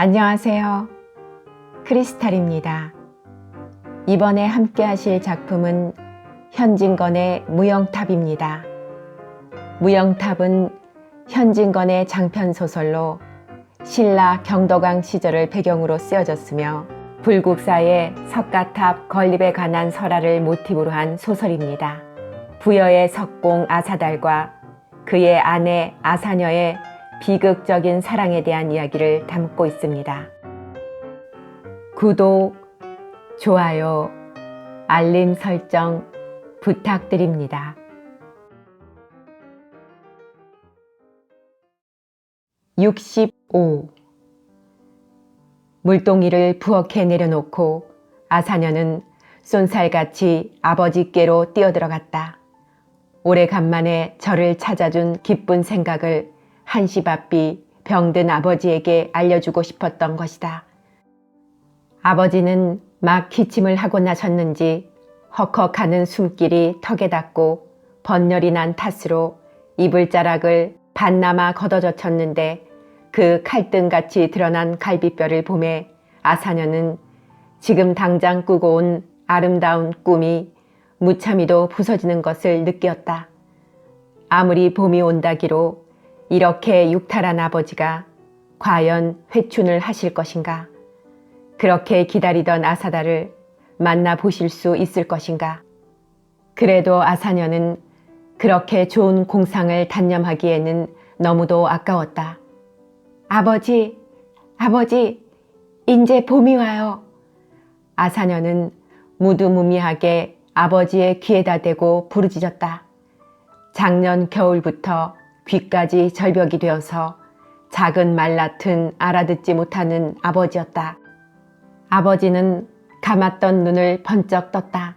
안녕하세요. 크리스탈입니다. 이번에 함께 하실 작품은 현진건의 무영탑입니다. 무영탑은 현진건의 장편소설로 신라 경덕왕 시절을 배경으로 쓰여졌으며 불국사의 석가탑 건립에 관한 설화를 모티브로 한 소설입니다. 부여의 석공 아사달과 그의 아내 아사녀의 비극적인 사랑에 대한 이야기를 담고 있습니다. 구독, 좋아요, 알림 설정 부탁드립니다. 65. 물동이를 부엌에 내려놓고 아사녀는 쏜살같이 아버지께로 뛰어들어갔다. 오래간만에 저를 찾아준 기쁜 생각을 한시바삐 병든 아버지에게 알려주고 싶었던 것이다. 아버지는 막 기침을 하고 나셨는지 헉헉하는 숨길이 턱에 닿고 번열이 난 탓으로 이불자락을 반나마 걷어젖혔는데 그 칼등같이 드러난 갈비뼈를 보매 아사녀는 지금 당장 꾸고 온 아름다운 꿈이 무참히도 부서지는 것을 느꼈다. 아무리 봄이 온다기로 이렇게 육탈한 아버지가 과연 회춘을 하실 것인가? 그렇게 기다리던 아사다를 만나보실 수 있을 것인가? 그래도 아사녀는 그렇게 좋은 공상을 단념하기에는 너무도 아까웠다. 아버지, 이제 봄이 와요. 아사녀는 무두무미하게 아버지의 귀에다 대고 부르짖었다. 작년 겨울부터 귀까지 절벽이 되어서 작은 말 같은 알아듣지 못하는 아버지였다. 아버지는 감았던 눈을 번쩍 떴다.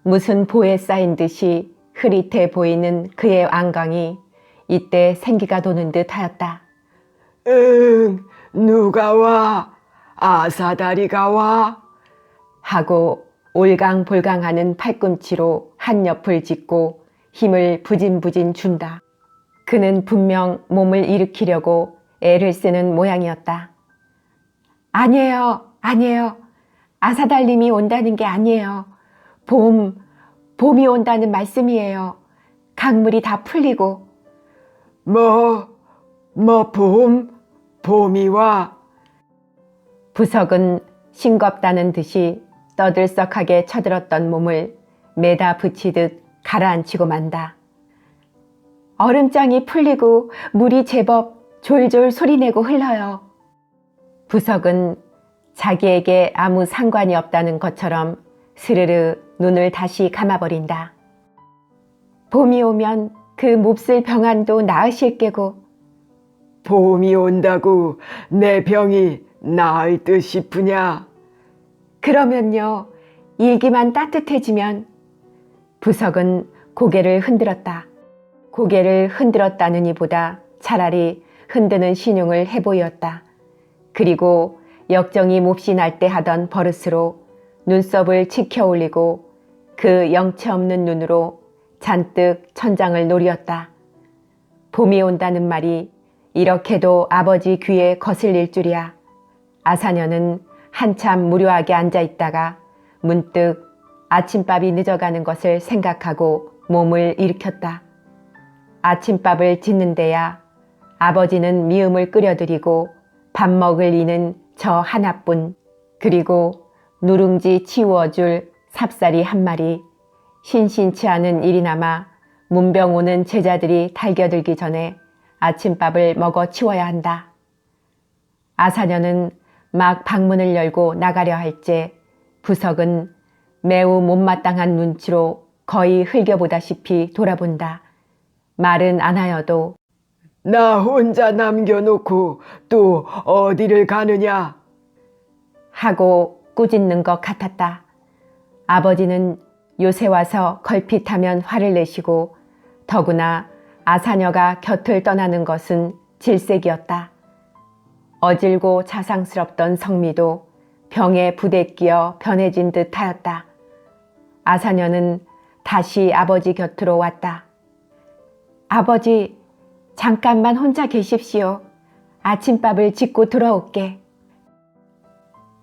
무슨 보에 쌓인 듯이 흐릿해 보이는 그의 안광이 이때 생기가 도는 듯 하였다. 응, 누가 와? 아사다리가 와? 하고 올강볼강하는 팔꿈치로 한 옆을 짚고 힘을 부진부진 준다. 그는 분명 몸을 일으키려고 애를 쓰는 모양이었다. 아니에요. 아사달님이 온다는 게 아니에요. 봄이 온다는 말씀이에요. 강물이 다 풀리고. 봄이 와? 부석은 싱겁다는 듯이 떠들썩하게 쳐들었던 몸을 매다 붙이듯 가라앉히고 만다. 얼음장이 풀리고 물이 제법 졸졸 소리내고 흘러요. 부석은 자기에게 아무 상관이 없다는 것처럼 스르르 눈을 다시 감아버린다. 봄이 오면 그 몹쓸 병환도 나으실 게고. 봄이 온다고 내 병이 나을 듯 싶으냐? 그러면요, 일기만 따뜻해지면. 부석은 고개를 흔들었다. 고개를 흔들었다느니 보다 차라리 흔드는 신용을 해보였다. 그리고 역정이 몹시 날 때 하던 버릇으로 눈썹을 치켜 올리고 그 영체 없는 눈으로 잔뜩 천장을 노렸다. 봄이 온다는 말이 이렇게도 아버지 귀에 거슬릴 줄이야. 아사녀는 한참 무료하게 앉아 있다가 문득 아침밥이 늦어가는 것을 생각하고 몸을 일으켰다. 아침밥을 짓는 데야 아버지는 미음을 끓여드리고 밥 먹을 이는 저 하나뿐, 그리고 누룽지 치우어줄 삽살이 한 마리, 신신치 않은 일이나마 문병 오는 제자들이 달겨들기 전에 아침밥을 먹어 치워야 한다. 아사녀는 막 방문을 열고 나가려 할째 부석은 매우 못마땅한 눈치로 거의 흘겨보다시피 돌아본다. 말은 안 하여도 나 혼자 남겨놓고 또 어디를 가느냐? 하고 꾸짖는 것 같았다. 아버지는 요새 와서 걸핏하면 화를 내시고 더구나 아사녀가 곁을 떠나는 것은 질색이었다. 어질고 자상스럽던 성미도 병에 부대끼어 변해진 듯 하였다. 아사녀는 다시 아버지 곁으로 왔다. 아버지, 잠깐만 혼자 계십시오. 아침밥을 짓고 들어올게.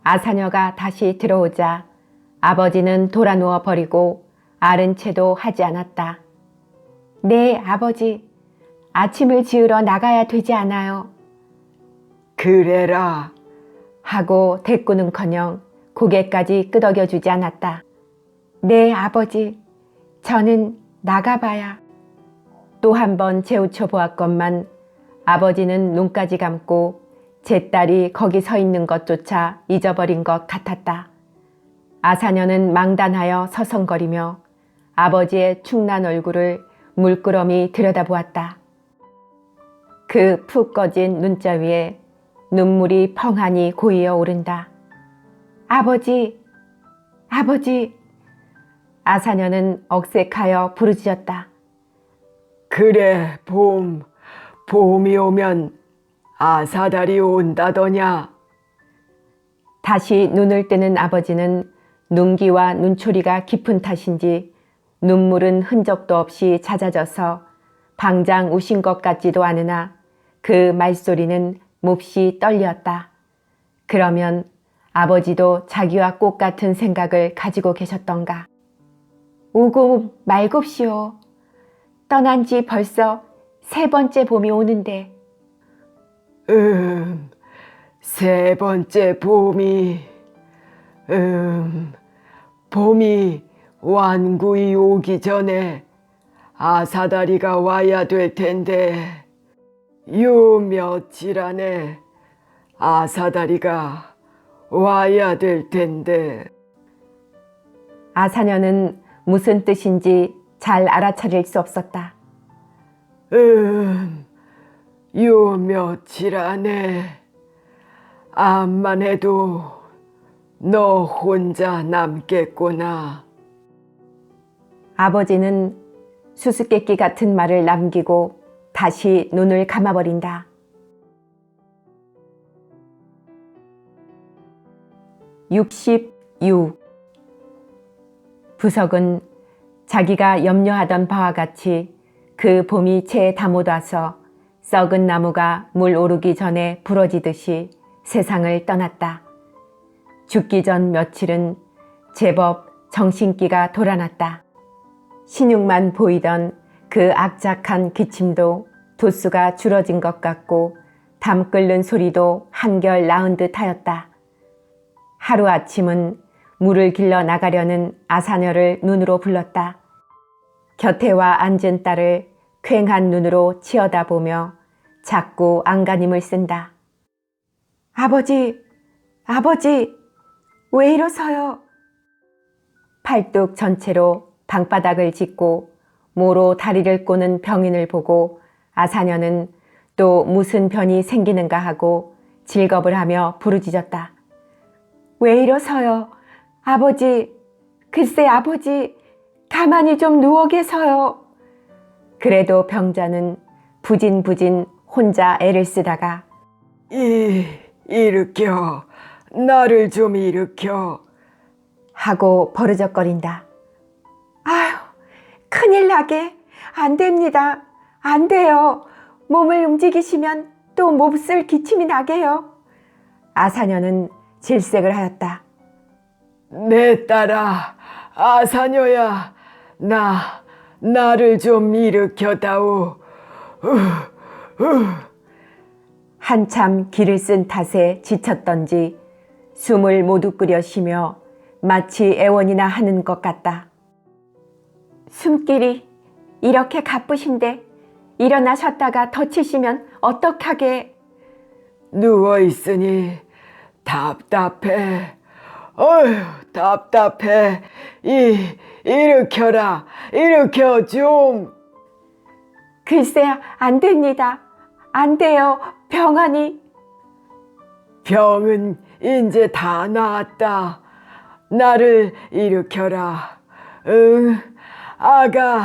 아사녀가 다시 들어오자 아버지는 돌아 누워 버리고 아른 채도 하지 않았다. 네, 아버지. 아침을 지으러 나가야 되지 않아요. 그래라. 하고 대꾸는커녕 고개까지 끄덕여주지 않았다. 네, 아버지. 저는 나가봐야. 또 한 번 재우쳐 보았건만 아버지는 눈까지 감고 제 딸이 거기 서 있는 것조차 잊어버린 것 같았다. 아사녀는 망단하여 서성거리며 아버지의 축난 얼굴을 물끄러미 들여다보았다. 그 푹 꺼진 눈자 위에 눈물이 펑하니 고이어 오른다. 아버지, 아버지. 아사녀는 억색하여 부르짖었다. 그래, 봄이 오면 아사달이 온다더냐. 다시 눈을 뜨는 아버지는 눈기와 눈초리가 깊은 탓인지 눈물은 흔적도 없이 잦아져서 방장 우신 것 같지도 않으나 그 말소리는 몹시 떨렸다. 그러면 아버지도 자기와 꽃 같은 생각을 가지고 계셨던가. 오고 말곱시오. 떠난 지 벌써 3번째 봄이 오는데. 세 번째 봄이 완구히 오기 전에 아사다리가 와야 될 텐데, 요 며칠 안에 아사다리가 와야 될 텐데. 아사녀는 무슨 뜻인지 잘 알아차릴 수 없었다. 요 며칠 안에 암만 해도 너 혼자 남겠구나. 아버지는 수수께끼 같은 말을 남기고 다시 눈을 감아버린다. 66. 부석은 자기가 염려하던 바와 같이 그 봄이 채 다 못 와서 썩은 나무가 물 오르기 전에 부러지듯이 세상을 떠났다. 죽기 전 며칠은 제법 정신기가 돌아났다. 신육만 보이던 그 악작한 기침도 도수가 줄어진 것 같고 담 끓는 소리도 한결 나은 듯 하였다. 하루아침은 물을 길러 나가려는 아사녀를 눈으로 불렀다. 곁에 와 앉은 딸을 퀭한 눈으로 치어다보며 자꾸 안간힘을 쓴다. 아버지, 아버지, 왜 이러서요? 팔뚝 전체로 방바닥을 짚고 모로 다리를 꼬는 병인을 보고 아사녀는 또 무슨 변이 생기는가 하고 질겁을 하며 부르짖었다. 왜 이러서요? 아버지, 글쎄 아버지, 가만히 좀 누워 계서요. 그래도 병자는 부진부진 혼자 애를 쓰다가 일으켜, 나를 좀 일으켜 하고 버르적거린다. 아휴, 큰일 나게. 안 됩니다. 안 돼요. 몸을 움직이시면 또 몹쓸 기침이 나게요. 아사녀는 질색을 하였다. 내 딸아, 아사녀야, 나를 좀 일으켜다오. 한참 기를 쓴 탓에 지쳤던지 숨을 모두 끓여 쉬며 마치 애원이나 하는 것 같다. 숨길이 이렇게 가쁘신데 일어나셨다가 덧치시면 어떡하게. 누워있으니 답답해. 어휴, 답답해. 일으켜라. 일으켜 좀. 글쎄 안 됩니다. 안 돼요. 병하니. 병은 이제 다 나았다. 나를 일으켜라. 응, 아가.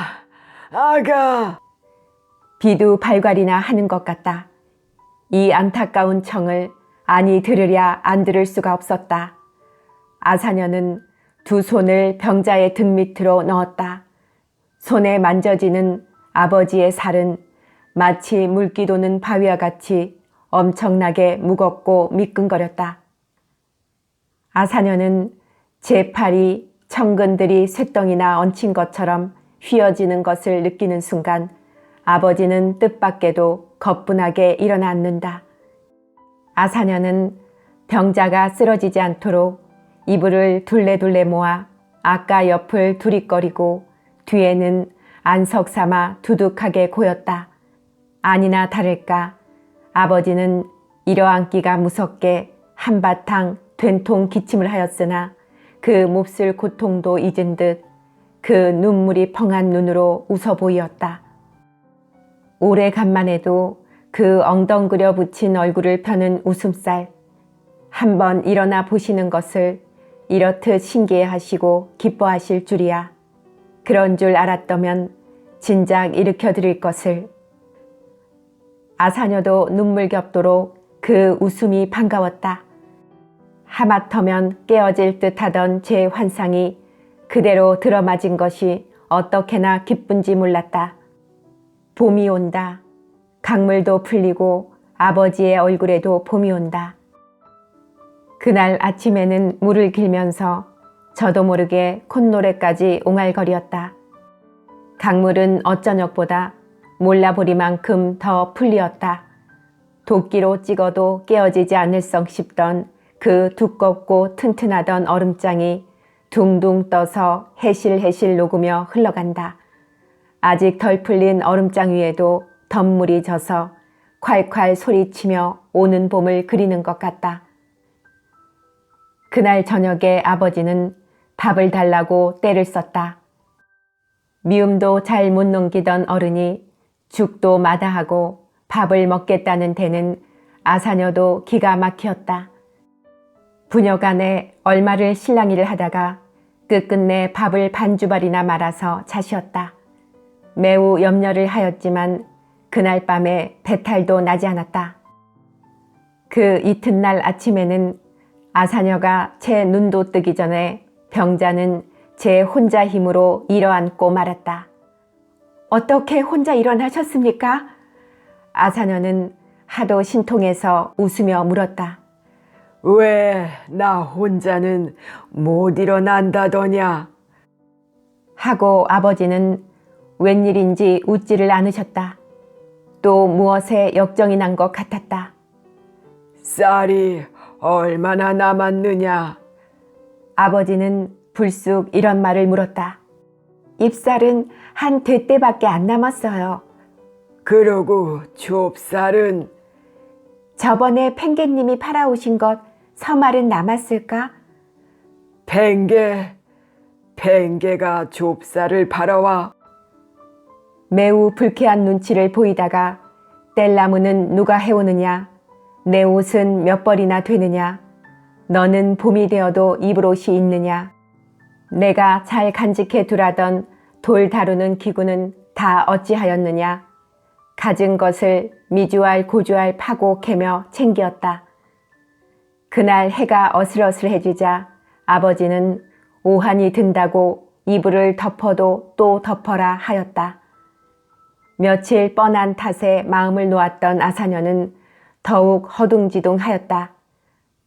비두발괄이나 하는 것 같다. 이 안타까운 청을 아니 들으랴 안 들을 수가 없었다. 아사녀는 두 손을 병자의 등 밑으로 넣었다. 손에 만져지는 아버지의 살은 마치 물기 도는 바위와 같이 엄청나게 무겁고 미끈거렸다. 아사녀는 제 팔이 청근들이 쇳덩이나 얹힌 것처럼 휘어지는 것을 느끼는 순간 아버지는 뜻밖에도 거뿐하게 일어나 앉는다. 아사녀는 병자가 쓰러지지 않도록 이불을 둘레둘레 모아 아까 옆을 두리거리고 뒤에는 안석 삼아 두둑하게 고였다. 아니나 다를까 아버지는 일어앉기가 무섭게 한바탕 된통 기침을 하였으나 그 몹쓸 고통도 잊은 듯 그 눈물이 펑한 눈으로 웃어 보이었다. 오래간만에도 그 엉덩그려 붙인 얼굴을 펴는 웃음살, 한번 일어나 보시는 것을 이렇듯 신기해하시고 기뻐하실 줄이야. 그런 줄 알았더면 진작 일으켜 드릴 것을. 아사녀도 눈물겹도록 그 웃음이 반가웠다. 하마터면 깨어질 듯하던 제 환상이 그대로 들어맞은 것이 어떻게나 기쁜지 몰랐다. 봄이 온다. 강물도 풀리고 아버지의 얼굴에도 봄이 온다. 그날 아침에는 물을 길면서 저도 모르게 콧노래까지 옹알거렸다. 강물은 어쩌녁보다 몰라보리만큼 더 풀리었다. 도끼로 찍어도 깨어지지 않을성 싶던 그 두껍고 튼튼하던 얼음장이 둥둥 떠서 해실해실 녹으며 흘러간다. 아직 덜 풀린 얼음장 위에도 덧물이 져서 콸콸 소리치며 오는 봄을 그리는 것 같다. 그날 저녁에 아버지는 밥을 달라고 떼를 썼다. 미움도 잘 못 넘기던 어른이 죽도 마다하고 밥을 먹겠다는 데는 아사녀도 기가 막혔다. 부녀간에 얼마를 실랑이를 하다가 끝끝내 밥을 반주발이나 말아서 자시었다. 매우 염려를 하였지만 그날 밤에 배탈도 나지 않았다. 그 이튿날 아침에는 아사녀가 제 눈도 뜨기 전에 병자는 제 혼자 힘으로 일어앉고 말았다. 어떻게 혼자 일어나셨습니까? 아사녀는 하도 신통해서 웃으며 물었다. 왜 나 혼자는 못 일어난다더냐? 하고 아버지는 웬일인지 웃지를 않으셨다. 또 무엇에 역정이 난 것 같았다. 쌀이 얼마나 남았느냐? 아버지는 불쑥 이런 말을 물었다. 잎살은 한 대떼밖에 안 남았어요. 그러고 좁쌀은 저번에 팽개님이 팔아오신 것 서말은 남았을까? 팽개가 좁쌀을 팔아와. 매우 불쾌한 눈치를 보이다가 뗄나무는 누가 해오느냐? 내 옷은 몇 벌이나 되느냐? 너는 봄이 되어도 입을 옷이 있느냐? 내가 잘 간직해 두라던 돌 다루는 기구는 다 어찌하였느냐? 가진 것을 미주알 고주알 파고 캐며 챙겼다. 그날 해가 어슬어슬해지자 아버지는 오한이 든다고 이불을 덮어도 또 덮어라 하였다. 며칠 뻔한 탓에 마음을 놓았던 아사녀는 더욱 허둥지둥하였다.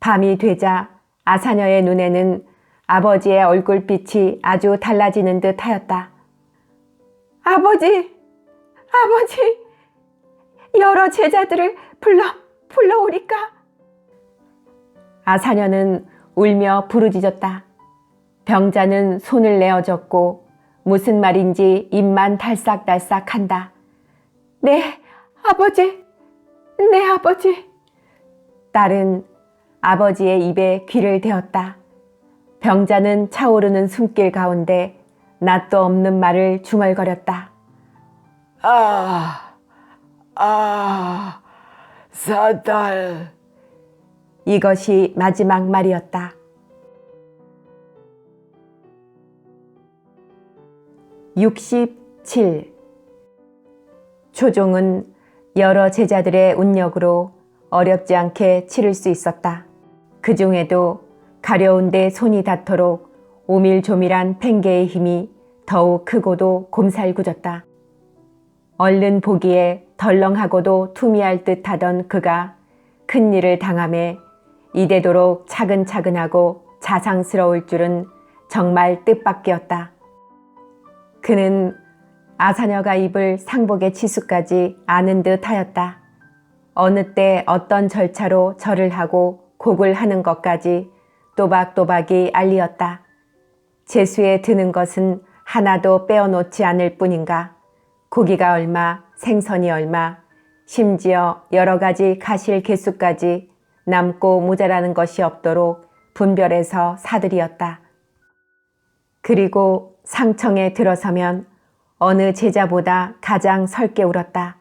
밤이 되자 아사녀의 눈에는 아버지의 얼굴빛이 아주 달라지는 듯 하였다. 아버지! 여러 제자들을 불러오리까? 아사녀는 울며 부르짖었다. 병자는 손을 내어줬고 무슨 말인지 입만 달싹달싹한다. 네, 아버지. 딸은 아버지의 입에 귀를 대었다. 병자는 차오르는 숨길 가운데 낯도 없는 말을 중얼거렸다. 사딸. 이것이 마지막 말이었다. 67. 초종은 여러 제자들의 운력으로 어렵지 않게 치를 수 있었다. 그 중에도 가려운데 손이 닿도록 오밀조밀한 팽개의 힘이 더욱 크고도 곰살구졌다. 얼른 보기에 덜렁하고도 투미할 듯하던 그가 큰일을 당함에 이대도록 차근차근하고 자상스러울 줄은 정말 뜻밖이었다. 그는 아사녀가 입을 상복의 치수까지 아는 듯 하였다. 어느 때 어떤 절차로 절을 하고 곡을 하는 것까지 또박또박이 알리었다. 재수에 드는 것은 하나도 빼어놓지 않을 뿐인가. 고기가 얼마, 생선이 얼마, 심지어 여러 가지 가실 개수까지 남고 모자라는 것이 없도록 분별해서 사들이었다. 그리고 상청에 들어서면 어느 제자보다 가장 설게 울었다.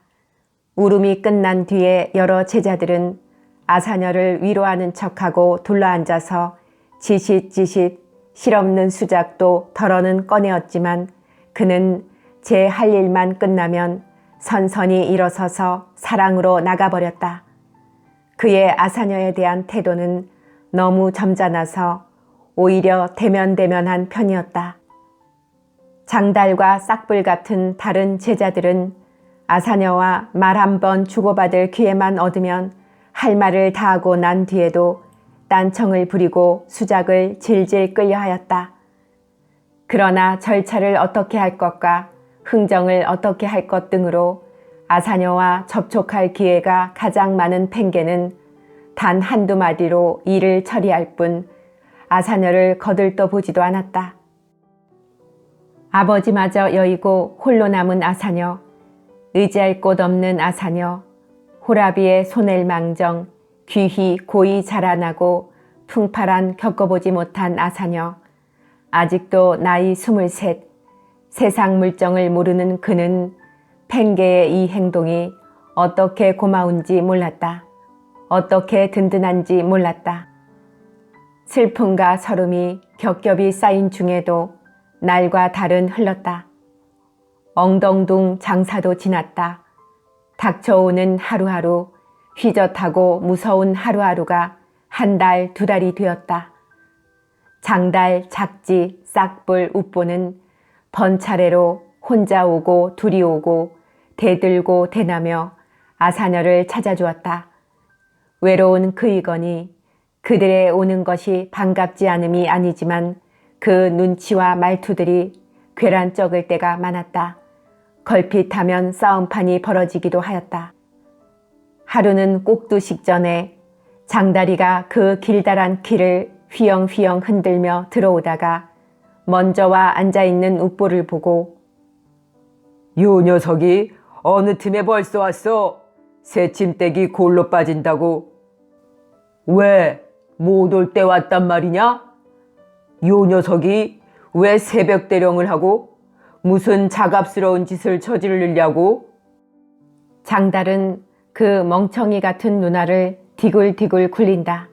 울음이 끝난 뒤에 여러 제자들은 아사녀를 위로하는 척하고 둘러앉아서 지싯지싯 실없는 수작도 덜어는 꺼내었지만 그는 제 할 일만 끝나면 선선히 일어서서 사랑으로 나가버렸다. 그의 아사녀에 대한 태도는 너무 점잖아서 오히려 대면대면한 편이었다. 장달과 싹불 같은 다른 제자들은 아사녀와 말 한 번 주고받을 기회만 얻으면 할 말을 다하고 난 뒤에도 딴청을 부리고 수작을 질질 끌려 하였다. 그러나 절차를 어떻게 할 것과 흥정을 어떻게 할 것 등으로 아사녀와 접촉할 기회가 가장 많은 팽개는 단 한두 마디로 일을 처리할 뿐 아사녀를 거들떠 보지도 않았다. 아버지마저 여의고 홀로 남은 아사녀, 의지할 곳 없는 아사녀, 호라비의 손을 망정, 귀히 고이 자라나고 풍파란 겪어보지 못한 아사녀, 아직도 나이 23, 세상 물정을 모르는 그는 팽개의 이 행동이 어떻게 고마운지 몰랐다. 어떻게 든든한지 몰랐다. 슬픔과 서름이 겹겹이 쌓인 중에도 날과 달은 흘렀다. 엉덩둥 장사도 지났다. 닥쳐오는 하루하루, 휘젓하고 무서운 하루하루가 한 달, 두 달이 되었다. 장달, 작지, 싹불, 웃보는 번차례로 혼자 오고 둘이 오고 대들고 대나며 아사녀를 찾아주었다. 외로운 그이거니 그들의 오는 것이 반갑지 않음이 아니지만 그 눈치와 말투들이 괴란쩍을 때가 많았다. 걸핏하면 싸움판이 벌어지기도 하였다. 하루는 꼭두 식전에 장다리가 그 길다란 키를 휘영휘영 흔들며 들어오다가 먼저와 앉아있는 웃보를 보고 요 녀석이 어느 틈에 벌써 왔어? 새침대기 골로 빠진다고. 왜? 못 올 때 왔단 말이냐? 요 녀석이 왜 새벽 대령을 하고 무슨 자갑스러운 짓을 저지르려고? 장달은 그 멍청이 같은 누나를 디굴디굴 굴린다.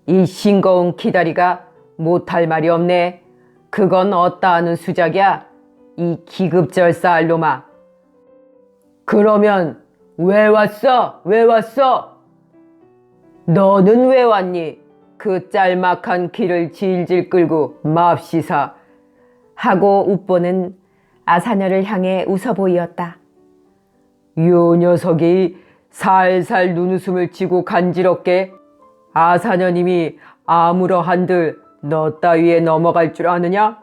이 싱거운 기다리가 못할 말이 없네. 그건 어따 하는 수작이야. 이 기급절사 알놈아. 그러면 왜 왔어? 왜 왔어? 너는 왜 왔니? 그 짤막한 길을 질질 끌고 맙시사. 하고 웃보는 아사녀를 향해 웃어 보이었다. 요 녀석이 살살 눈웃음을 치고 간지럽게 아사녀님이 아무러 한들 너 따위에 넘어갈 줄 아느냐?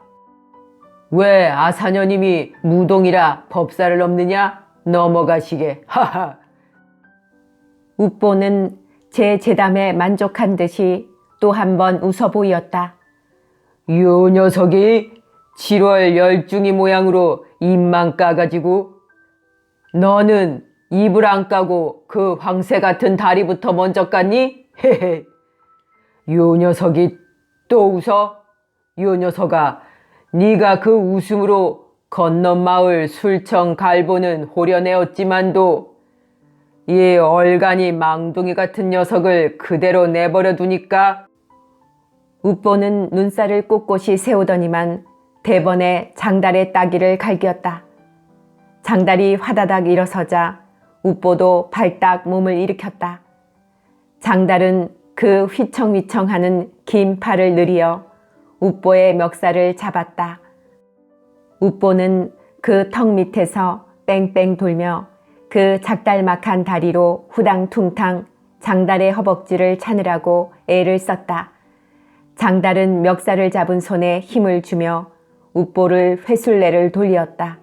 왜 아사녀님이 무동이라 법사를 넘느냐? 넘어가시게. 하하. 웃보는 제 재담에 만족한 듯이 또 한 번 웃어 보이었다. 요 녀석이 7월 열중이 모양으로 입만 까가지고 너는 입을 안 까고 그 황새 같은 다리부터 먼저 깠니? 헤헤. 요 녀석이 또 웃어? 요 녀석아, 네가 그 웃음으로 건넌마을 술청 갈보는 호려내었지만도 이 얼간이 망둥이 같은 녀석을 그대로 내버려 두니까. 웃보는 눈살을 꼿꼿이 세우더니만 대번에 장달의 따기를 갈겼다. 장달이 화다닥 일어서자 웃보도 발딱 몸을 일으켰다. 장달은 그 휘청휘청하는 긴 팔을 늘이어 웃보의 멱살을 잡았다. 웃보는 그 턱 밑에서 뺑뺑 돌며 그 작달막한 다리로 후당퉁탕 장달의 허벅지를 차느라고 애를 썼다. 장달은 멱살을 잡은 손에 힘을 주며 웃보를 회술래를 돌리었다.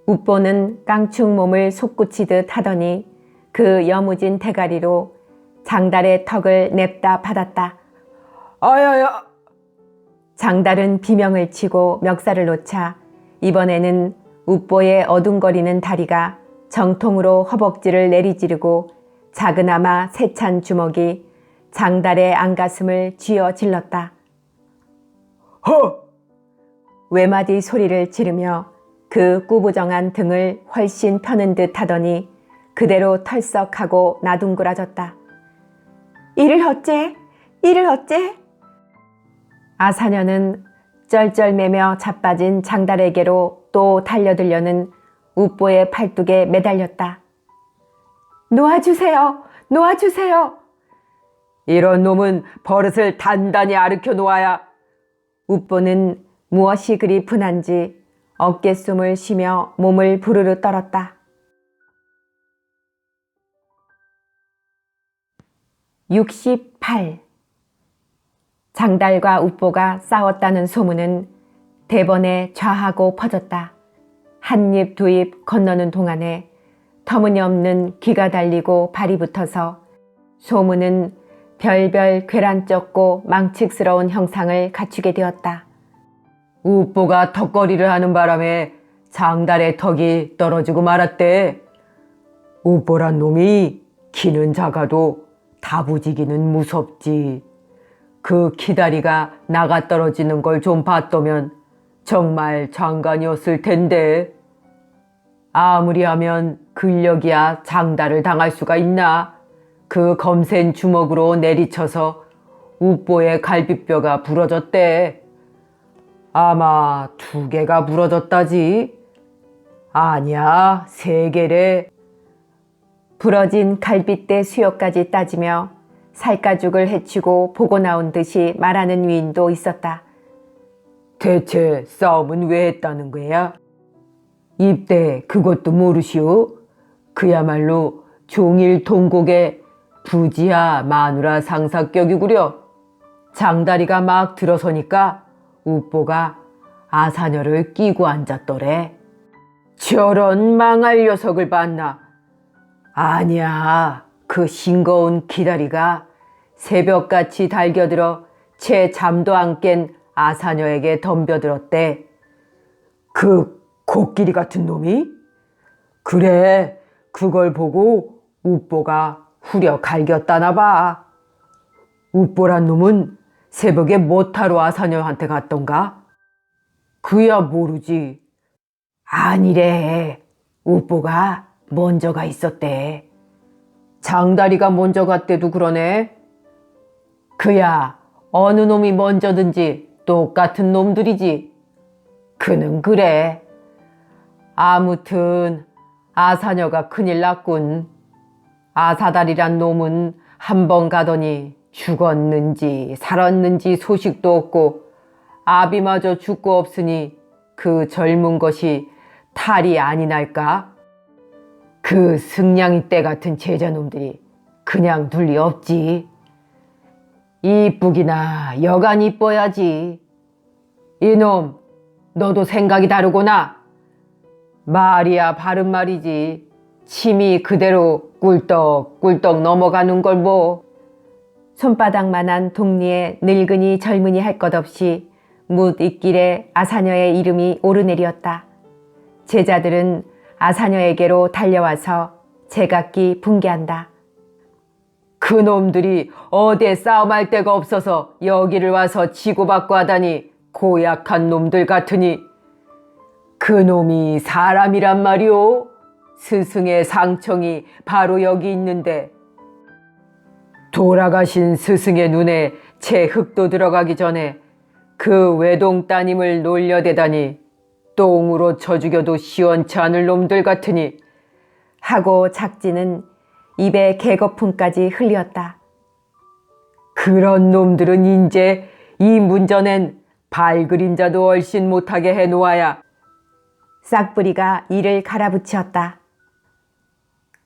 웃보는 깡충 몸을 솟구치듯 하더니 그 여무진 대가리로 장달의 턱을 냅다 받았다. 아야야! 장달은 비명을 치고 멱살을 놓자 이번에는 웃보의 어둥거리는 다리가 정통으로 허벅지를 내리지르고 작으나마 세찬 주먹이 장달의 안가슴을 쥐어 질렀다. 허! 외마디 소리를 지르며 그 꾸부정한 등을 훨씬 펴는 듯 하더니 그대로 털썩하고 나둥그라졌다. 이를 어째? 이를 어째? 아사녀는 쩔쩔매며 자빠진 장달에게로 또 달려들려는 웃보의 팔뚝에 매달렸다. 놓아주세요! 놓아주세요! 이런 놈은 버릇을 단단히 아르켜 놓아야. 웃보는 무엇이 그리 분한지 어깨숨을 쉬며 몸을 부르르 떨었다. 68. 장달과 웃보가 싸웠다는 소문은 대번에 좌하고 퍼졌다. 한 입 두 입 건너는 동안에 터무니없는 기가 달리고 발이 붙어서 소문은 별별 괴란쩍고 망측스러운 형상을 갖추게 되었다. 웃보가 턱걸이를 하는 바람에 장달의 턱이 떨어지고 말았대. 웃보란 놈이 키는 작아도 다부지기는 무섭지. 그 키다리가 나가 떨어지는 걸 좀 봤더면 정말 장관이었을 텐데. 아무리 하면 근력이야 장달을 당할 수가 있나. 그 검센 주먹으로 내리쳐서 웃보의 갈비뼈가 부러졌대. 아마 2개가 부러졌다지. 아니야, 3개래. 부러진 갈빗대 수요까지 따지며 살가죽을 헤치고 보고 나온 듯이 말하는 위인도 있었다. 대체 싸움은 왜 했다는 거야? 입대 그것도 모르시오? 그야말로 종일 통곡의 부지하 마누라 상사격이구려. 장다리가 막 들어서니까 웃보가 아사녀를 끼고 앉았더래. 저런 망할 녀석을 봤나? 아니야, 그 싱거운 기다리가 새벽같이 달겨들어 채 잠도 안 깬 아사녀에게 덤벼들었대. 그 코끼리 같은 놈이? 그래, 그걸 보고 웃보가 후려 갈겼다나 봐. 웃보란 놈은 새벽에 뭐타러 아사녀한테 갔던가? 그야 모르지. 아니래, 웃보가 먼저 가 있었대. 장다리가 먼저 갔대도 그러네. 그야 어느 놈이 먼저든지 똑같은 놈들이지. 그는 그래. 아무튼 아사녀가 큰일 났군. 아사달이란 놈은 한 번 가더니 죽었는지 살았는지 소식도 없고 아비마저 죽고 없으니 그 젊은 것이 탈이 아니날까? 그 승냥이 떼 같은 제자놈들이 그냥 둘 리 없지. 이쁘기나 여간 이뻐야지. 이놈, 너도 생각이 다르구나. 말이야 바른 말이지. 침이 그대로 꿀떡꿀떡 넘어가는 걸 뭐. 손바닥만한 동리에 늙은이 젊은이 할 것 없이 묻 있길에 아사녀의 이름이 오르내리었다. 제자들은 아사녀에게로 달려와서 제각기 붕괴한다. 그놈들이 어디에 싸움할 데가 없어서 여기를 와서 치고받고 하다니 고약한 놈들 같으니. 그놈이 사람이란 말이오. 스승의 상청이 바로 여기 있는데 돌아가신 스승의 눈에 채 흙도 들어가기 전에 그 외동 따님을 놀려대다니 똥으로 쳐 죽여도 시원치 않을 놈들 같으니. 하고 작지는 입에 개거품까지 흘렸다. 그런 놈들은 인제 이 문전엔 발그림자도 얼씬 못하게 해놓아야. 싹부리가 이를 갈아붙였다.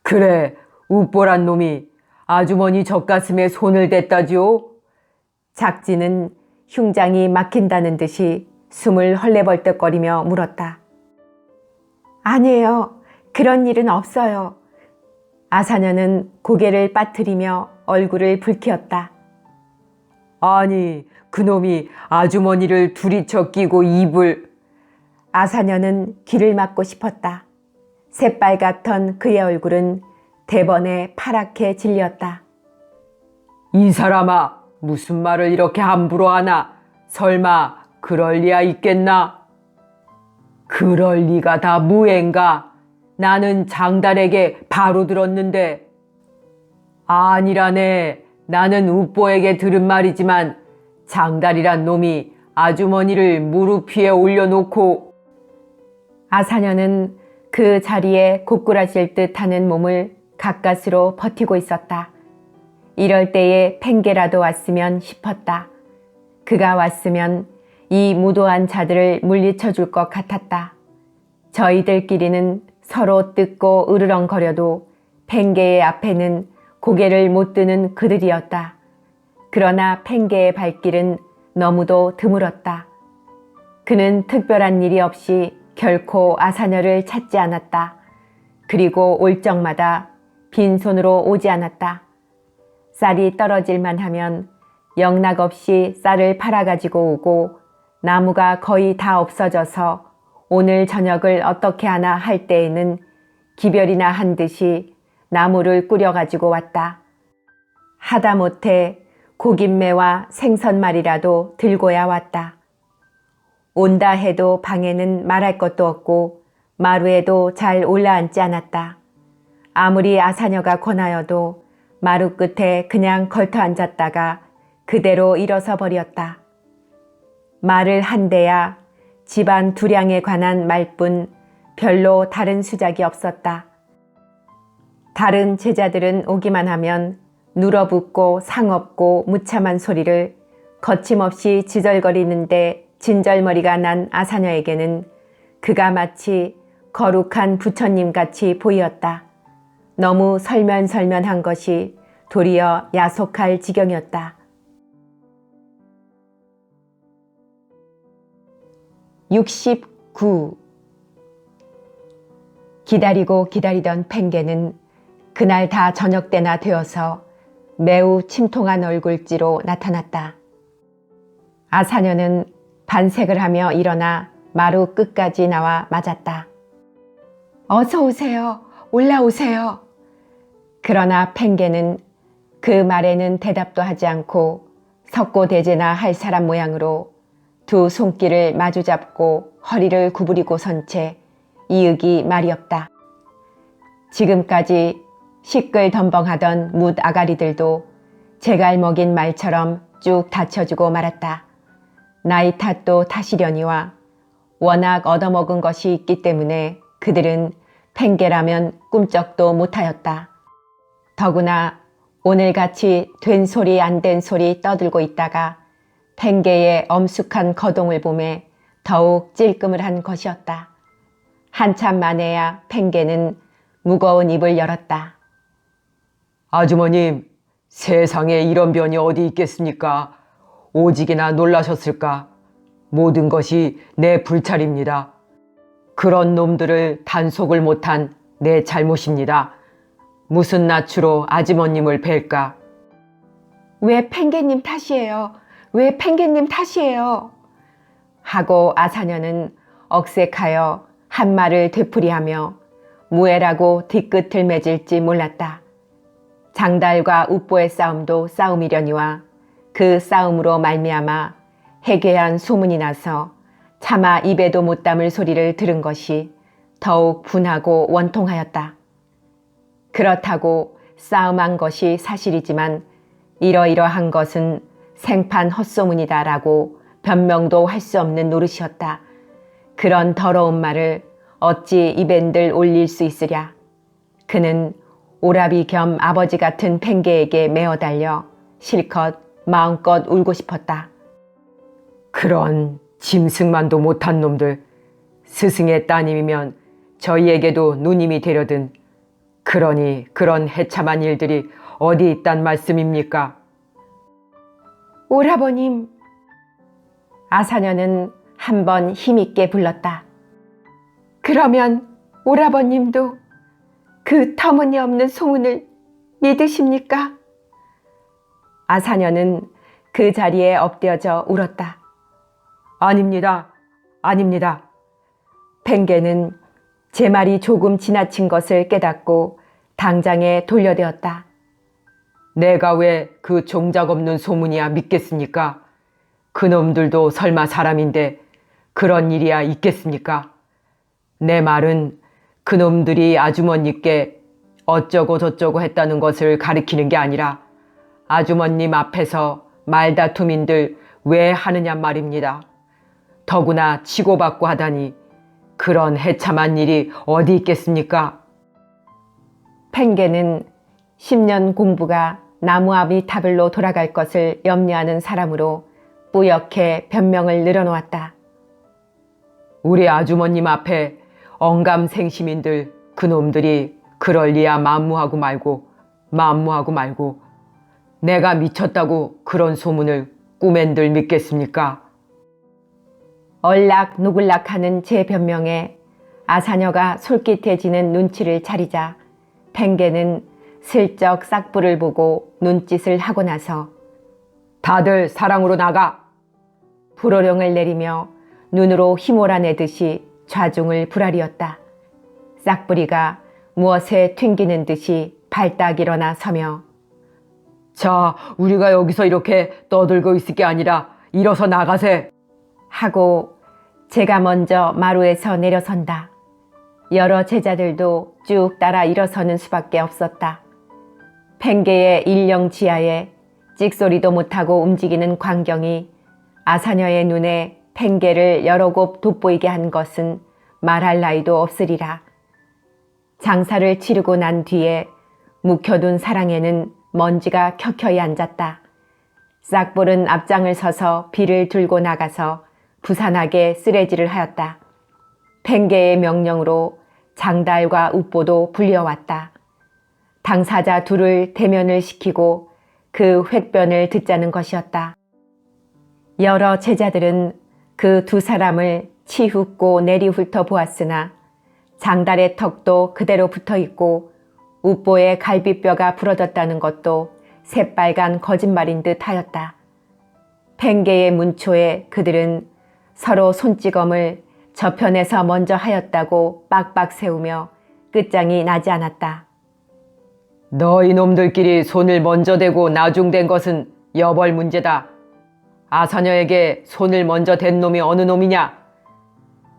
그래, 웃보란 놈이 아주머니 젖가슴에 손을 댔다지요. 작지는 흉장이 막힌다는 듯이 숨을 헐레벌떡거리며 물었다. 아니에요. 그런 일은 없어요. 아사녀는 고개를 빠뜨리며 얼굴을 붉히었다. 아니, 그놈이 아주머니를 두리쳐 끼고 입을... 아사녀는 귀를 막고 싶었다. 새빨갛던 그의 얼굴은 대번에 파랗게 질렸다. 이 사람아, 무슨 말을 이렇게 함부로 하나? 설마 그럴 리야 있겠나? 그럴 리가 다 무앤가? 나는 장달에게 바로 들었는데. 아니라네. 나는 우뽀에게 들은 말이지만 장달이란 놈이 아주머니를 무릎 위에 올려놓고... 아사녀는 그 자리에 고꾸라질 듯 하는 몸을 가까스로 버티고 있었다. 이럴 때에 팽개라도 왔으면 싶었다. 그가 왔으면 이 무도한 자들을 물리쳐 줄 것 같았다. 저희들끼리는 서로 뜯고 으르렁거려도 팽개의 앞에는 고개를 못 드는 그들이었다. 그러나 팽개의 발길은 너무도 드물었다. 그는 특별한 일이 없이 결코 아사녀를 찾지 않았다. 그리고 올 적마다 빈손으로 오지 않았다. 쌀이 떨어질만 하면 영락없이 쌀을 팔아가지고 오고 나무가 거의 다 없어져서 오늘 저녁을 어떻게 하나 할 때에는 기별이나 한 듯이 나무를 꾸려가지고 왔다. 하다못해 고깃매와 생선말이라도 들고야 왔다. 온다 해도 방에는 말할 것도 없고 마루에도 잘 올라앉지 않았다. 아무리 아사녀가 권하여도 마루 끝에 그냥 걸터 앉았다가 그대로 일어서 버렸다. 말을 한대야 집안 두량에 관한 말뿐 별로 다른 수작이 없었다. 다른 제자들은 오기만 하면 눌어붙고 상없고 무참한 소리를 거침없이 지절거리는데 진절머리가 난 아사녀에게는 그가 마치 거룩한 부처님같이 보이었다. 너무 설면설면한 것이 도리어 야속할 지경이었다. 69. 기다리고 기다리던 팽개는 그날 다 저녁 때나 되어서 매우 침통한 얼굴지로 나타났다. 아사녀는 반색을 하며 일어나 마루 끝까지 나와 맞았다. 어서 오세요. 올라오세요. 그러나 팽개는 그 말에는 대답도 하지 않고 석고대죄나 할 사람 모양으로 두 손길을 마주잡고 허리를 구부리고 선 채 이윽이 말이 없다. 지금까지 시끌덤벙하던 뭇 아가리들도 제갈 먹인 말처럼 쭉 닫혀주고 말았다. 나이 탓도 탓이려니와 워낙 얻어먹은 것이 있기 때문에 그들은 팽개라면 꿈쩍도 못하였다. 더구나 오늘같이 된 소리 안 된 소리 떠들고 있다가 팽개의 엄숙한 거동을 보매 더욱 찔끔을 한 것이었다. 한참 만에야 팽개는 무거운 입을 열었다. 아주머님, 세상에 이런 변이 어디 있겠습니까? 오직이나 놀라셨을까? 모든 것이 내 불찰입니다. 그런 놈들을 단속을 못한 내 잘못입니다. 무슨 낯으로 아주머님을 뵐까? 왜 팽개님 탓이에요? 왜 팽개님 탓이에요? 하고 아사녀는 억색하여 한 말을 되풀이하며 무애라고 뒤끝을 맺을지 몰랐다. 장달과 우뽀의 싸움도 싸움이려니와 그 싸움으로 말미암아 해괴한 소문이 나서 차마 입에도 못 담을 소리를 들은 것이 더욱 분하고 원통하였다. 그렇다고 싸움한 것이 사실이지만 이러이러한 것은 생판 헛소문이다라고 변명도 할 수 없는 노릇이었다. 그런 더러운 말을 어찌 입엔들 올릴 수 있으랴. 그는 오라비 겸 아버지 같은 팽개에게 메어 달려 실컷 마음껏 울고 싶었다. 그런 짐승만도 못한 놈들, 스승의 따님이면 저희에게도 누님이 되려든 그러니 그런 해참한 일들이 어디 있단 말씀입니까? 오라버님. 아사녀는 한번 힘있게 불렀다. 그러면 오라버님도 그 터무니없는 소문을 믿으십니까? 아사녀는 그 자리에 엎드려져 울었다. 아닙니다. 아닙니다. 팽개는 제 말이 조금 지나친 것을 깨닫고 당장에 돌려대었다. 내가 왜 그 종작 없는 소문이야 믿겠습니까? 그놈들도 설마 사람인데 그런 일이야 있겠습니까? 내 말은 그놈들이 아주머니께 어쩌고 저쩌고 했다는 것을 가리키는 게 아니라 아주머님 앞에서 말다툼인들 왜 하느냐 말입니다. 더구나 치고받고 하다니 그런 해참한 일이 어디 있겠습니까? 팽개는 10년 공부가 나무아비 타블로 돌아갈 것을 염려하는 사람으로 뿌옇게 변명을 늘어놓았다. 우리 아주머님 앞에 언감생심인들 그놈들이 그럴 리야 만무하고 말고 내가 미쳤다고 그런 소문을 꿈엔들 믿겠습니까? 얼락누글락하는 제 변명에 아사녀가 솔깃해지는 눈치를 차리자 팽개는 슬쩍 싹불을 보고 눈짓을 하고 나서 다들 사랑으로 나가! 불호령을 내리며 눈으로 휘몰아내듯이 좌중을 불아리었다. 싹부리가 무엇에 튕기는 듯이 발딱 일어나 서며 자, 우리가 여기서 이렇게 떠들고 있을 게 아니라 일어서 나가세! 하고 제가 먼저 마루에서 내려선다. 여러 제자들도 쭉 따라 일어서는 수밖에 없었다. 팽개의 일령 지하에 찍소리도 못하고 움직이는 광경이 아사녀의 눈에 팽개를 여러 곳 돋보이게 한 것은 말할 나위도 없으리라. 장사를 치르고 난 뒤에 묵혀둔 사랑에는 먼지가 켜켜이 앉았다. 싹볼은 앞장을 서서 비를 들고 나가서 부산하게 쓰레질을 하였다. 팽개의 명령으로 장달과 읍보도 불려왔다. 당사자 둘을 대면을 시키고 그 획변을 듣자는 것이었다. 여러 제자들은 그 두 사람을 치훑고 내리훑어 보았으나 장달의 턱도 그대로 붙어있고 읍보의 갈비뼈가 부러졌다는 것도 새빨간 거짓말인 듯 하였다. 팽개의 문초에 그들은 서로 손찌검을 저편에서 먼저 하였다고 빡빡 세우며 끝장이 나지 않았다. 너희 놈들끼리 손을 먼저 대고 나중댄 것은 여벌 문제다. 아사녀에게 손을 먼저 댄 놈이 어느 놈이냐?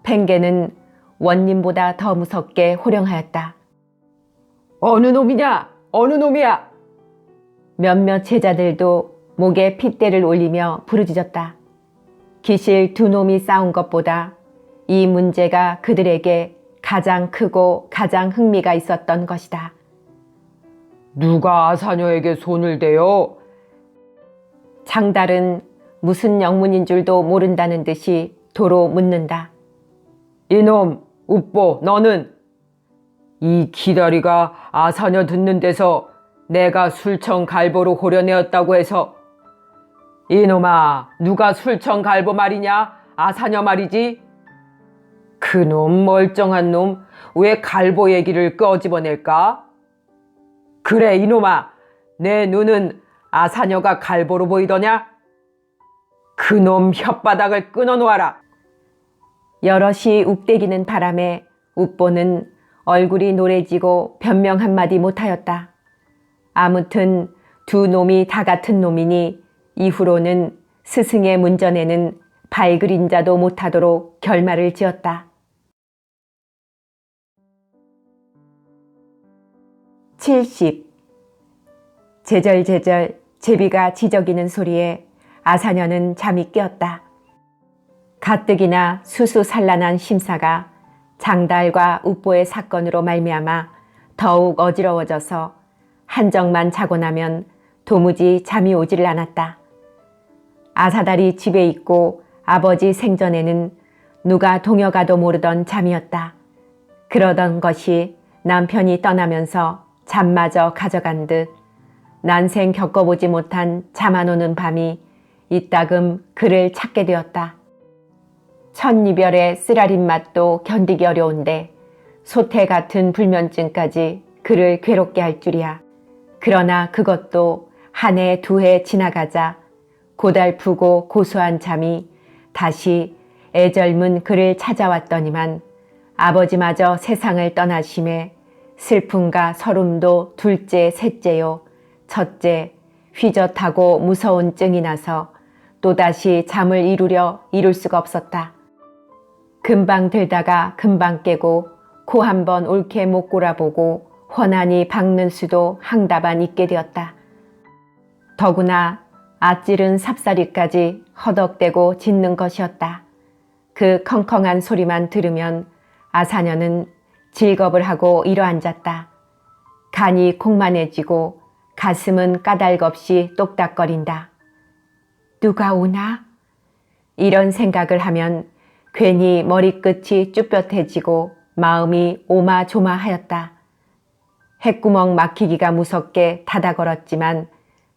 팽개는 원님보다 더 무섭게 호령하였다. 어느 놈이냐? 어느 놈이야? 몇몇 제자들도 목에 핏대를 올리며 부르짖었다. 기실 두 놈이 싸운 것보다 이 문제가 그들에게 가장 크고 가장 흥미가 있었던 것이다. 누가 아사녀에게 손을 대요? 장달은 무슨 영문인 줄도 모른다는 듯이 도로 묻는다. 이놈, 읍보, 너는? 이 기다리가 아사녀 듣는 데서 내가 술청 갈보로 호려내었다고 해서 이놈아, 누가 술청 갈보 말이냐? 아사녀 말이지? 그놈 멀쩡한 놈 왜 갈보 얘기를 끄집어낼까? 그래 이놈아, 내 눈은 아사녀가 갈보로 보이더냐? 그놈 혓바닥을 끊어놓아라. 여럿이 욱대기는 바람에 읍보는 얼굴이 노래지고 변명 한마디 못하였다. 아무튼 두 놈이 다 같은 놈이니 이후로는 스승의 문전에는 발그림자도 못하도록 결말을 지었다. 70. 제절제절 제비가 지저귀는 소리에 아사녀는 잠이 깨었다. 가뜩이나 수수산란한 심사가 장달과 읍보의 사건으로 말미암아 더욱 어지러워져서 한정만 자고 나면 도무지 잠이 오지를 않았다. 아사달이 집에 있고 아버지 생전에는 누가 동여가도 모르던 잠이었다. 그러던 것이 남편이 떠나면서 잠마저 가져간 듯 난생 겪어보지 못한 잠 안 오는 밤이 이따금 그를 찾게 되었다. 첫 이별의 쓰라린 맛도 견디기 어려운데 소태 같은 불면증까지 그를 괴롭게 할 줄이야. 그러나 그것도 한 해, 두 해 지나가자 고달프고 고소한 잠이 다시 애절문 그를 찾아왔더니만 아버지마저 세상을 떠나심에 슬픔과 서름도 둘째, 셋째요. 첫째, 휘젓하고 무서운 증이 나서 또다시 잠을 이룰 수가 없었다. 금방 들다가 금방 깨고 코 한번 옳게 못 골아보고 훤하니 박는 수도 항다반 있게 되었다. 더구나 아찔은 삽사리까지 허덕대고 짖는 것이었다. 그 컹컹한 소리만 들으면 아사녀는 질겁을 하고 일어앉았다. 간이 콩만해지고 가슴은 까닭없이 똑딱거린다. 누가 오나? 이런 생각을 하면 괜히 머리끝이 쭈뼛해지고 마음이 오마조마하였다. 햇구멍 막히기가 무섭게 닫아 걸었지만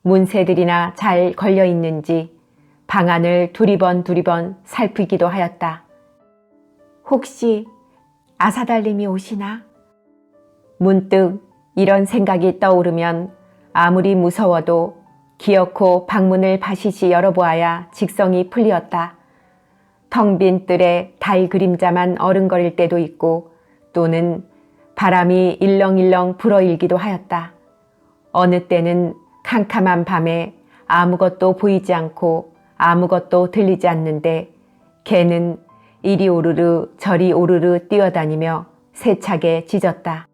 문새들이나 잘 걸려있는지 방안을 두리번 살피기도 하였다. 혹시 아사달님이 오시나? 문득 이런 생각이 떠오르면 아무리 무서워도 기어코 방문을 바시시 열어보아야 직성이 풀리었다. 텅 빈 뜰에 달 그림자만 어른거릴 때도 있고 또는 바람이 일렁일렁 불어일기도 하였다. 어느 때는 캄캄한 밤에 아무것도 보이지 않고 아무것도 들리지 않는데 개는 이리 오르르 저리 오르르 뛰어다니며 세차게 짖었다.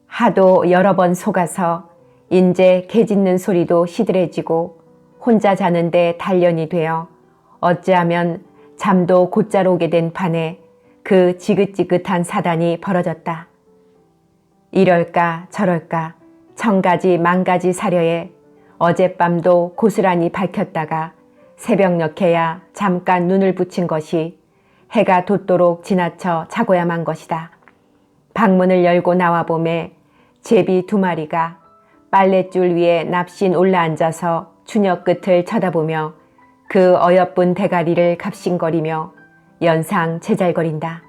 하도 여러 번 속아서 인제 개 짖는 소리도 시들해지고 혼자 자는데 단련이 되어 어찌하면 잠도 곧잘 오게 된 판에 그 지긋지긋한 사단이 벌어졌다. 이럴까 저럴까 천가지 만가지 사려에 어젯밤도 고스란히 밝혔다가 새벽녘에야 잠깐 눈을 붙인 것이 해가 돋도록 지나쳐 자고야만 것이다. 방문을 열고 나와봄에 제비 2마리가 빨랫줄 위에 납신 올라앉아서 추녀 끝을 쳐다보며 그 어여쁜 대가리를 갑신거리며 연상 제잘거린다.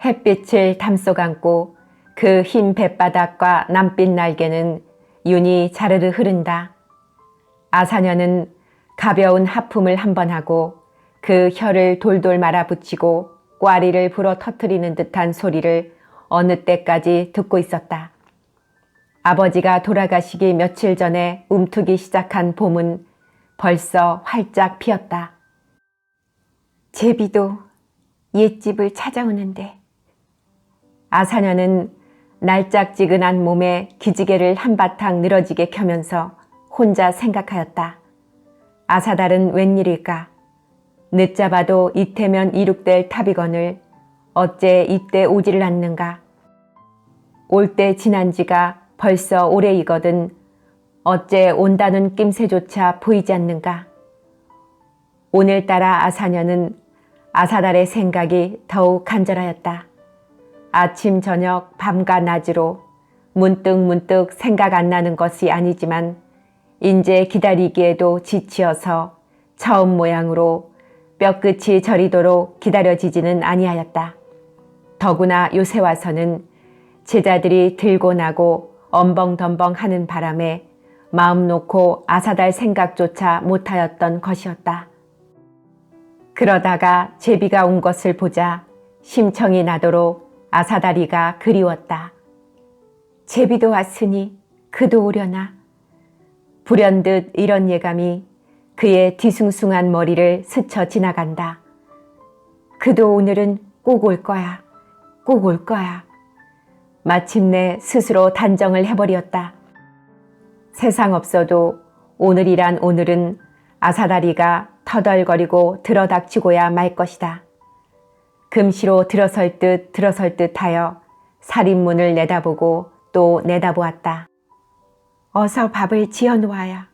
햇빛을 담속 안고 그 흰 뱃바닥과 남빛 날개는 윤이 자르르 흐른다. 아사녀는 가벼운 하품을 한번 하고 그 혀를 돌돌 말아붙이고 꽈리를 불어 터뜨리는 듯한 소리를 어느 때까지 듣고 있었다. 아버지가 돌아가시기 며칠 전에 움트기 시작한 봄은 벌써 활짝 피었다. 제비도 옛집을 찾아오는데. 아사녀는 날짝지근한 몸에 기지개를 한바탕 늘어지게 켜면서 혼자 생각하였다. 아사달은 웬일일까? 늦잡아도 이태면 이룩될 탑이거늘 어째 이때 오지를 않는가? 올 때 지난 지가 벌써 오래이거든 어째 온다는 낌새조차 보이지 않는가? 오늘따라 아사녀는 아사달의 생각이 더욱 간절하였다. 아침 저녁 밤과 낮으로 문득 생각 안 나는 것이 아니지만 인제 기다리기에도 지치어서 처음 모양으로 뼈끝이 저리도록 기다려지지는 아니하였다. 더구나 요새 와서는 제자들이 들고 나고 엄벙덤벙 하는 바람에 마음 놓고 아사달 생각조차 못하였던 것이었다. 그러다가 제비가 온 것을 보자 심청이 나도록 아사다리가 그리웠다. 제비도 왔으니 그도 오려나. 불현듯 이런 예감이 그의 뒤숭숭한 머리를 스쳐 지나간다. 그도 오늘은 꼭 올 거야. 꼭 올 거야. 마침내 스스로 단정을 해버렸다. 세상 없어도 오늘이란 오늘은 아사다리가 터덜거리고 들어닥치고야 말 것이다. 금시로 들어설 듯 하여 살인문을 내다보고 또 내다보았다. 어서 밥을 지어놓아야.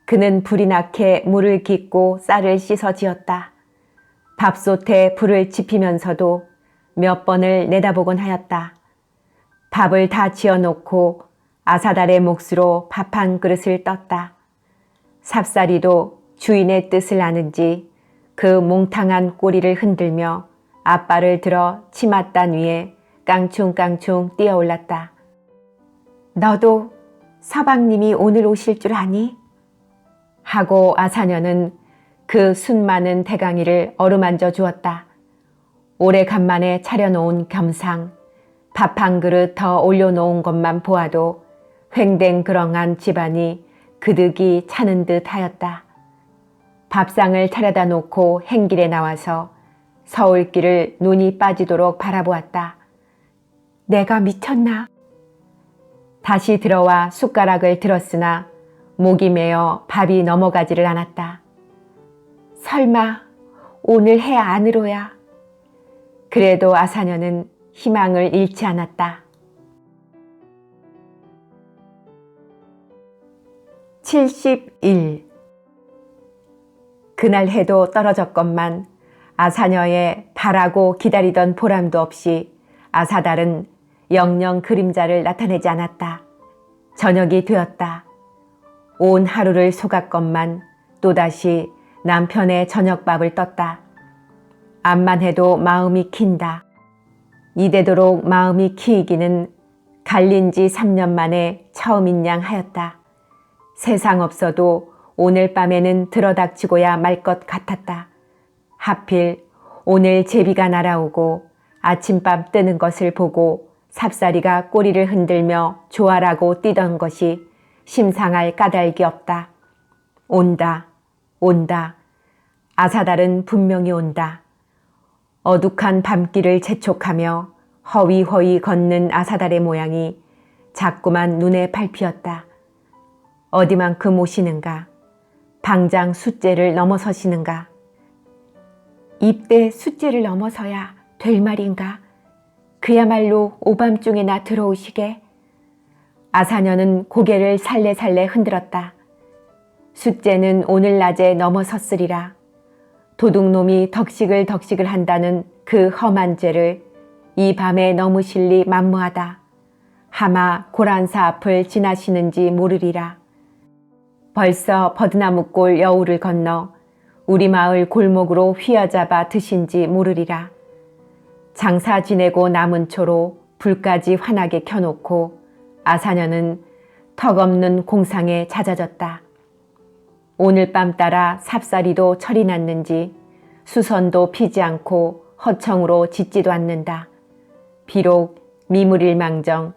그는 불이 나게 물을 깃고 쌀을 씻어 지었다. 밥솥에 불을 지피면서도 몇 번을 내다보곤 하였다. 밥을 다 지어놓고 아사달의 몫으로 밥 한 그릇을 떴다. 삽살이도 주인의 뜻을 아는지 그 몽탕한 꼬리를 흔들며 앞발을 들어 치맛단 위에 깡충깡충 뛰어올랐다. 너도 서방님이 오늘 오실 줄 아니? 하고 아사녀는 그 순 많은 대강이를 어루만져 주었다. 오래간만에 차려놓은 겸상, 밥 한 그릇 더 올려놓은 것만 보아도 횡댕그렁한 집안이 그득이 차는 듯 하였다. 밥상을 차려다 놓고 행길에 나와서 서울길을 눈이 빠지도록 바라보았다. 내가 미쳤나? 다시 들어와 숟가락을 들었으나 목이 메어 밥이 넘어가지를 않았다. 설마 오늘 해 안으로야. 그래도 아사녀는 희망을 잃지 않았다. 71. 그날 해도 떨어졌건만 아사녀의 바라고 기다리던 보람도 없이 아사달은 영영 그림자를 나타내지 않았다. 저녁이 되었다. 온 하루를 속았건만 또다시 남편의 저녁밥을 떴다. 암만 해도 마음이 킨다. 이대도록 마음이 키이기는 갈린 지 3년 만에 처음인 양 하였다. 세상 없어도 오늘 밤에는 들어닥치고야 말 것 같았다. 하필 오늘 제비가 날아오고 아침밥 뜨는 것을 보고 삽살이가 꼬리를 흔들며 좋아라고 뛰던 것이 심상할 까닭이 없다. 온다, 온다. 아사달은 분명히 온다. 어둑한 밤길을 재촉하며 허위허위 걷는 아사달의 모양이 자꾸만 눈에 밟히었다. 어디만큼 오시는가? 방장 숫제를 넘어서시는가? 입대 숫제를 넘어서야 될 말인가? 그야말로 오밤중에나 들어오시게? 아사녀는 고개를 살래살래 흔들었다. 숫제는 오늘 낮에 넘어섰으리라. 도둑놈이 덕식을 한다는 그 험한 죄를 이 밤에 넘으실 리 만무하다. 하마 고란사 앞을 지나시는지 모르리라. 벌써 버드나무골 여우를 건너 우리 마을 골목으로 휘어잡아 드신지 모르리라. 장사 지내고 남은 초로 불까지 환하게 켜놓고 아사녀는 턱없는 공상에 잦아졌다. 오늘 밤 따라 삽살이도 철이 났는지 수선도 피지 않고 허청으로 짖지도 않는다. 비록 미물일망정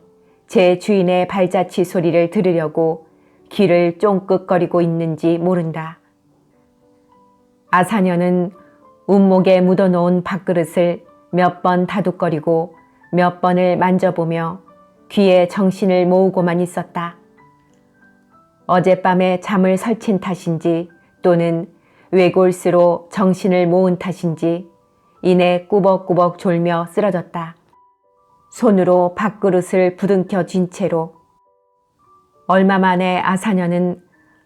제 주인의 발자취 소리를 들으려고 귀를 쫑긋거리고 있는지 모른다. 아사녀는 운목에 묻어놓은 밥그릇을 몇 번 다독거리고 몇 번을 만져보며 귀에 정신을 모으고만 있었다. 어젯밤에 잠을 설친 탓인지 또는 외골수로 정신을 모은 탓인지 이내 꾸벅꾸벅 졸며 쓰러졌다. 손으로 밥그릇을 부둥켜 쥔 채로. 얼마 만에 아사녀는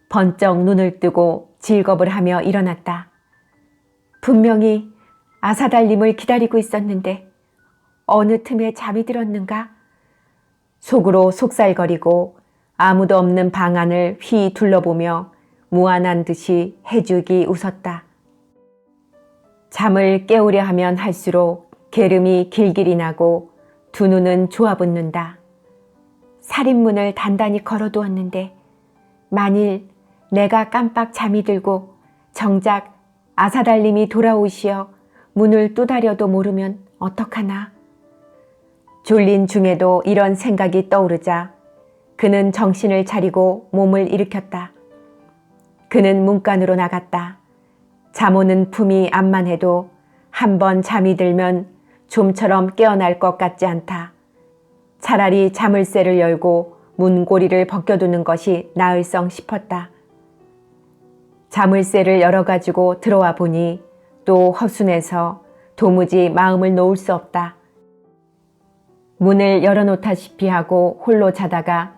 번쩍 눈을 뜨고 질겁을 하며 일어났다. 분명히 아사달님을 기다리고 있었는데 어느 틈에 잠이 들었는가? 속으로 속살거리고 아무도 없는 방 안을 휘 둘러보며 무안한 듯이 해죽이 웃었다. 잠을 깨우려 하면 할수록 게름이 길길이 나고 두 눈은 좋아붙는다. 살인문을 단단히 걸어두었는데 만일 내가 깜빡 잠이 들고 정작 아사달님이 돌아오시어 문을 두드려도 모르면 어떡하나. 졸린 중에도 이런 생각이 떠오르자 그는 정신을 차리고 몸을 일으켰다. 그는 문간으로 나갔다. 잠 오는 품이 암만 해도 한 번 잠이 들면 좀처럼 깨어날 것 같지 않다. 차라리 자물쇠를 열고 문고리를 벗겨두는 것이 나을성 싶었다. 자물쇠를 열어가지고 들어와 보니 또 허순해서 도무지 마음을 놓을 수 없다. 문을 열어놓다시피 하고 홀로 자다가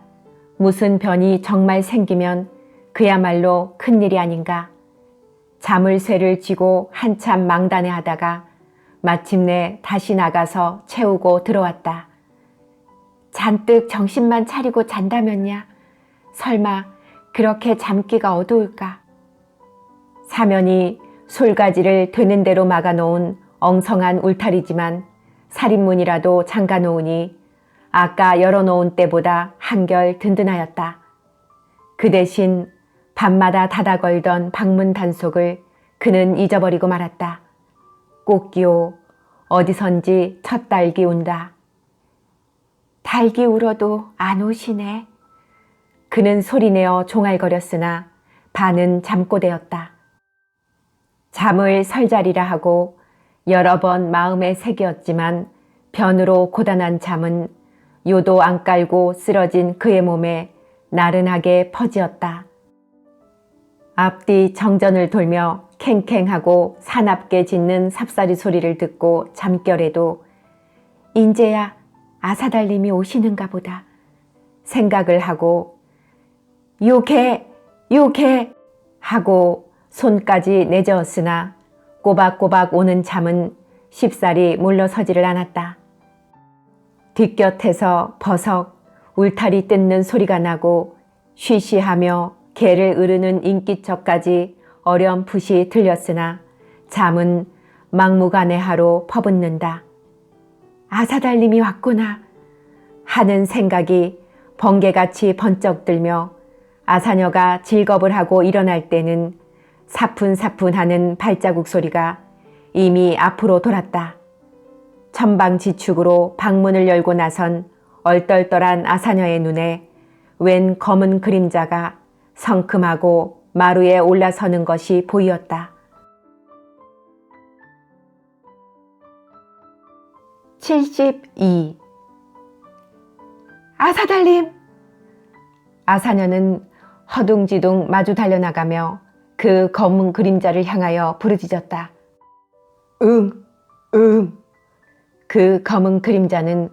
무슨 변이 정말 생기면 그야말로 큰일이 아닌가. 자물쇠를 쥐고 한참 망단에 하다가 마침내 다시 나가서 채우고 들어왔다. 잔뜩 정신만 차리고 잔다면야 설마 그렇게 잠기가 어두울까? 사면이 솔가지를 되는 대로 막아놓은 엉성한 울타리지만 살인문이라도 잠가놓으니 아까 열어놓은 때보다 한결 든든하였다. 그 대신 밤마다 닫아 걸던 방문 단속을 그는 잊어버리고 말았다. 꽃기오, 어디선지 첫 딸기 운다. 달기 울어도 안 오시네. 그는 소리내어 종알거렸으나 반은 잠꼬대였다. 잠을 설자리라 하고 여러 번 마음에 새겼지만 변으로 고단한 잠은 요도 안 깔고 쓰러진 그의 몸에 나른하게 퍼지었다. 앞뒤 정전을 돌며 캥캥하고 사납게 짖는 삽살이 소리를 듣고 잠결에도 인제야 아사달님이 오시는가 보다 생각을 하고 요개 하고 손까지 내저었으나 꼬박꼬박 오는 잠은 쉽사리 물러서지를 않았다. 뒷곁에서 버석 울타리 뜯는 소리가 나고 쉬쉬하며 개를 으르는 인기척까지 어렴풋이 들렸으나 잠은 막무가내하로 퍼붓는다. 아사달님이 왔구나 하는 생각이 번개같이 번쩍 들며 아사녀가 질겁을 하고 일어날 때는 사푼사푼하는 발자국 소리가 이미 앞으로 돌았다. 천방지축으로 방문을 열고 나선 얼떨떨한 아사녀의 눈에 웬 검은 그림자가 성큼하고 마루에 올라서는 것이 보이었다. 72. 아사달님! 아사녀는 허둥지둥 마주 달려나가며 그 검은 그림자를 향하여 부르짖었다. 그 검은 그림자는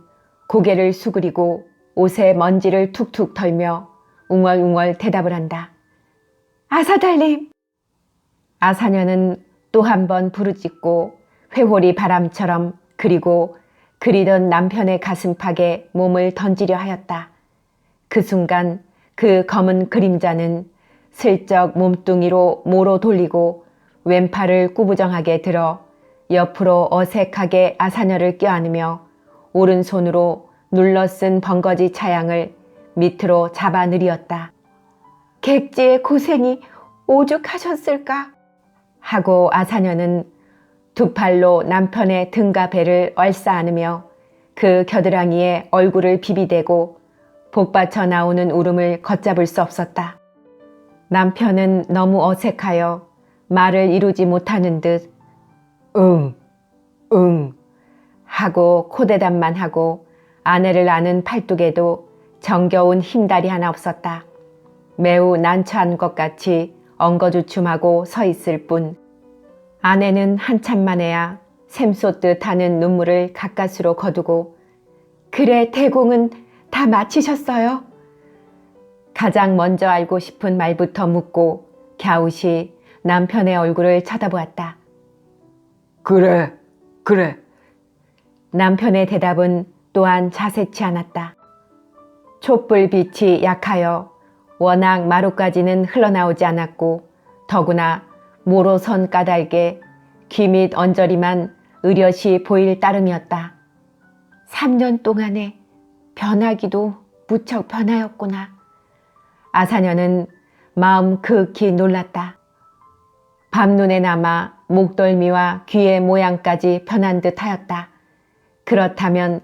고개를 수그리고 옷에 먼지를 툭툭 털며 웅얼웅얼 대답을 한다. 아사달님! 아사녀는 또 한 번 부르짖고 회오리 바람처럼 그리고 그리던 남편의 가슴팍에 몸을 던지려 하였다. 그 순간 그 검은 그림자는 슬쩍 몸뚱이로 모로 돌리고 왼팔을 꾸부정하게 들어 옆으로 어색하게 아사녀를 껴안으며 오른손으로 눌러쓴 번거지 차양을 밑으로 잡아 느리었다. 객지의 고생이 오죽하셨을까? 하고 아사녀는 두 팔로 남편의 등과 배를 얼싸 안으며 그 겨드랑이에 얼굴을 비비대고 복받쳐 나오는 울음을 걷잡을 수 없었다. 남편은 너무 어색하여 말을 이루지 못하는 듯 하고 코대답만 하고 아내를 아는 팔뚝에도 정겨운 힘달이 하나 없었다. 매우 난처한 것 같이 엉거주춤하고 서 있을 뿐 아내는 한참 만에야 샘솟듯 하는 눈물을 가까스로 거두고 그래 대공은 다 마치셨어요? 가장 먼저 알고 싶은 말부터 묻고 갸웃이 남편의 얼굴을 쳐다보았다. 그래. 남편의 대답은 또한 자세치 않았다. 촛불빛이 약하여 워낙 마루까지는 흘러나오지 않았고 더구나 모로선 까닭에 귀 밑 언저리만 으렷이 보일 따름이었다. 3년 동안에 변하기도 무척 변하였구나. 아사녀는 마음 극히 놀랐다. 밤눈에 남아 목덜미와 귀의 모양까지 변한 듯 하였다. 그렇다면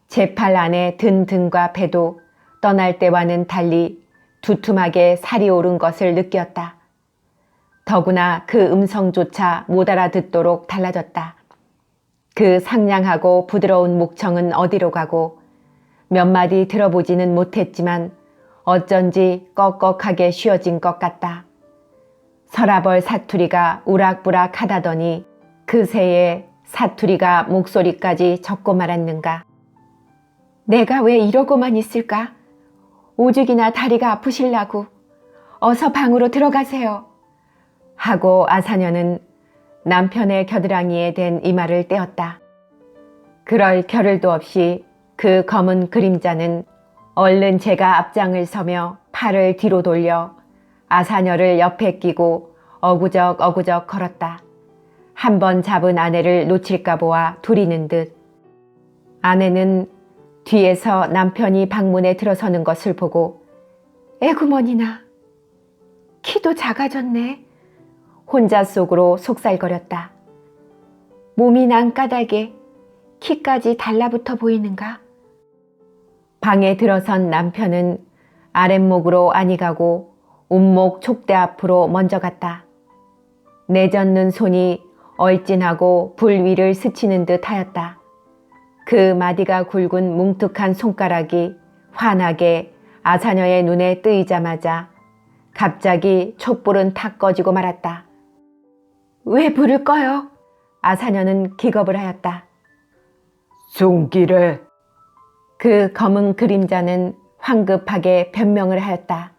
제 팔 안에 든 등과 배도 떠날 때와는 달리 두툼하게 살이 오른 것을 느꼈다. 더구나 그 음성조차 못 알아듣도록 달라졌다. 그 상냥하고 부드러운 목청은 어디로 가고 몇 마디 들어보지는 못했지만 어쩐지 꺽꺽하게 쉬어진 것 같다. 서라벌 사투리가 우락부락 하다더니 그새에 사투리가 목소리까지 적고 말았는가. 내가 왜 이러고만 있을까? 오죽이나 다리가 아프실라고. 어서 방으로 들어가세요. 하고 아사녀는 남편의 겨드랑이에 댄 이마를 떼었다. 그럴 겨를도 없이 그 검은 그림자는 얼른 제가 앞장을 서며 팔을 뒤로 돌려 아사녀를 옆에 끼고 어구적 걸었다. 한 번 잡은 아내를 놓칠까 보아 두리는 듯. 아내는 뒤에서 남편이 방문에 들어서는 것을 보고 에구머니나 키도 작아졌네. 혼자 속으로 속살거렸다. 몸이 난 까닭에 키까지 달라붙어 보이는가? 방에 들어선 남편은 아랫목으로 아니 가고 운목 촉대 앞으로 먼저 갔다. 내젓는 손이 얼진하고 불 위를 스치는 듯 하였다. 그 마디가 굵은 뭉툭한 손가락이 환하게 아사녀의 눈에 뜨이자마자 갑자기 촛불은 탁 꺼지고 말았다. 왜 불을 꺼요? 아사녀는 기겁을 하였다. 손길에 그 검은 그림자는 황급하게 변명을 하였다.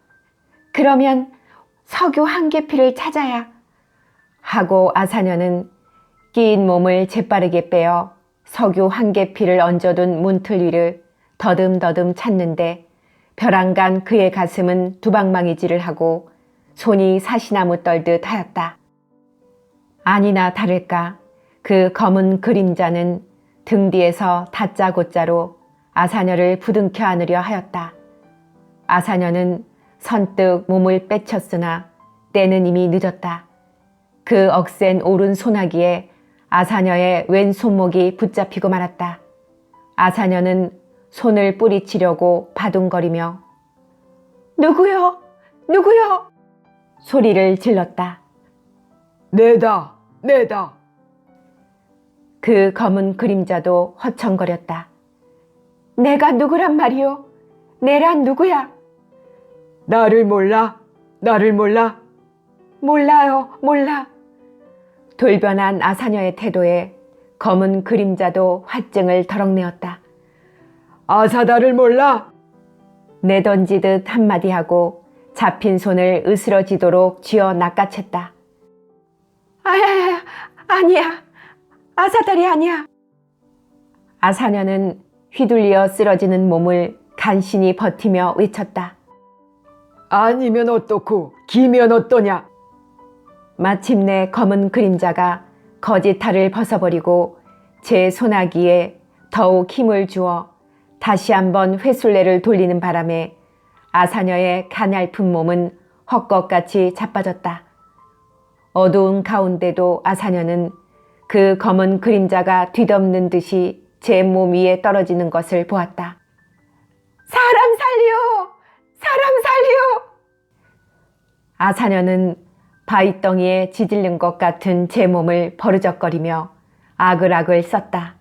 그러면 석유 한 계피를 찾아야 하고 아사녀는 끼인 몸을 재빠르게 빼어 석유 한 계피를 얹어둔 문틀 위를 더듬더듬 찾는데 벼랑간 그의 가슴은 두방망이질을 하고 손이 사시나무 떨듯 하였다. 아니나 다를까 그 검은 그림자는 등 뒤에서 다짜고짜로 아사녀를 부둥켜 안으려 하였다. 아사녀는 선뜻 몸을 빼쳤으나 때는 이미 늦었다. 그 억센 오른 소나기에 아사녀의 왼 손목이 붙잡히고 말았다. 아사녀는 손을 뿌리치려고 바둥거리며 누구요? 누구요? 소리를 질렀다. 내다. 그 검은 그림자도 허청거렸다. 내가 누구란 말이오? 내란 누구야? 나를 몰라? 몰라요, 몰라. 돌변한 아사녀의 태도에 검은 그림자도 화증을 덜럭내었다. 아사다를 몰라? 내던지듯 한마디 하고 잡힌 손을 으스러지도록 쥐어 낚아챘다. 아니야. 아사달이 아니야. 아사녀는 휘둘려 쓰러지는 몸을 간신히 버티며 외쳤다. 아니면 어떻고 기면 어떠냐? 마침내 검은 그림자가 거짓탈을 벗어버리고 제 소나기에 더욱 힘을 주어 다시 한번 회술래를 돌리는 바람에 아사녀의 가냘픈 몸은 헛것같이 자빠졌다. 어두운 가운데도 아사녀는 그 검은 그림자가 뒤덮는 듯이 제 몸 위에 떨어지는 것을 보았다. 사람 살리오! 사람 살리오! 아사녀는 바위덩이에 지질른 것 같은 제 몸을 버르적거리며 아글아글 썼다.